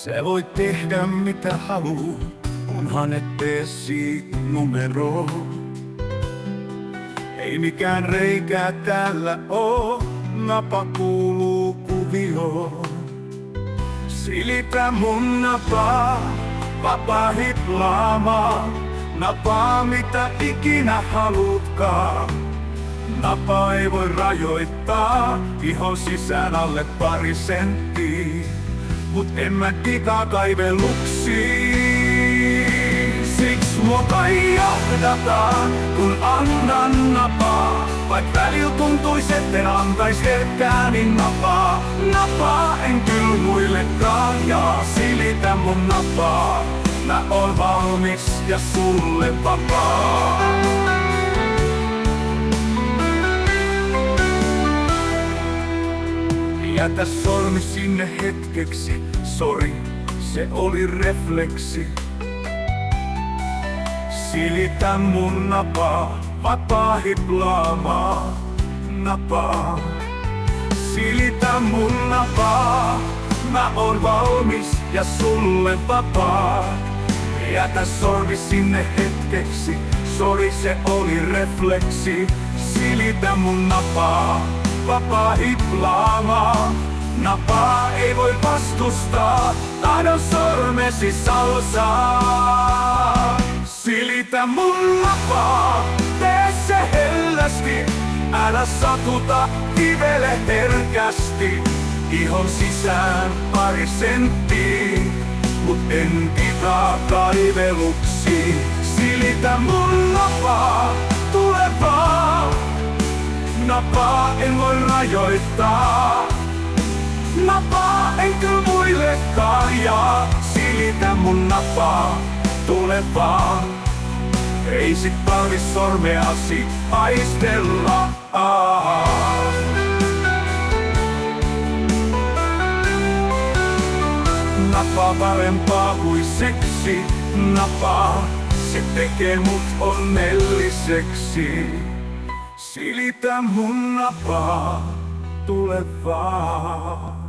Se voi tehdä mitä haluu, kunhan et tee siitä numero. Ei mikään reikää täällä oo, napa kuuluu kuvioon. Silitä mun napaa, vapaa hiplaamaan. Napaa mitä ikinä halutkaan. Napa ei voi rajoittaa, ihon sisään alle pari senttiä. Mut en mä digaa kaiveluksiin. Siks mua kai jahdataan, kun annan napaa. Vaik välillä tuntuis etten antais herkkää, niin napaa. Napaa en kyl muillekaan ja silitä mun napaa. Mä oon valmis ja sulle vapaa. Jätä sormi sinne hetkeksi, sori, se oli refleksi. Silitä mun napaa, vapaa hiplaamaan, napaa. Silitä mun napaa, mä oon valmis ja sulle vapaa. Jätä sormi sinne hetkeksi, sori se oli refleksi. Silitä mun napaa, vapaa hiplaamaan. Napaa ei voi vastustaa, tahdon sormesi salsaa. Silitä mun napaa, tee se hellästi. Älä satuta, kivele herkästi. Ihon sisään pari senttiä, mut en digaa kaiveluksiin. Silitä mun napaa, tule vaan. Napaa en voi rajoittaa. Napaa en kyl muillekaan ja silitä mun napaa, tule vaan. Ei sit tarvi sormeasi aistella. Napaa parempaa kuin seksi, napaa. Se tekee mut onnelliseksi. Silitä mun napaa, tule vaan.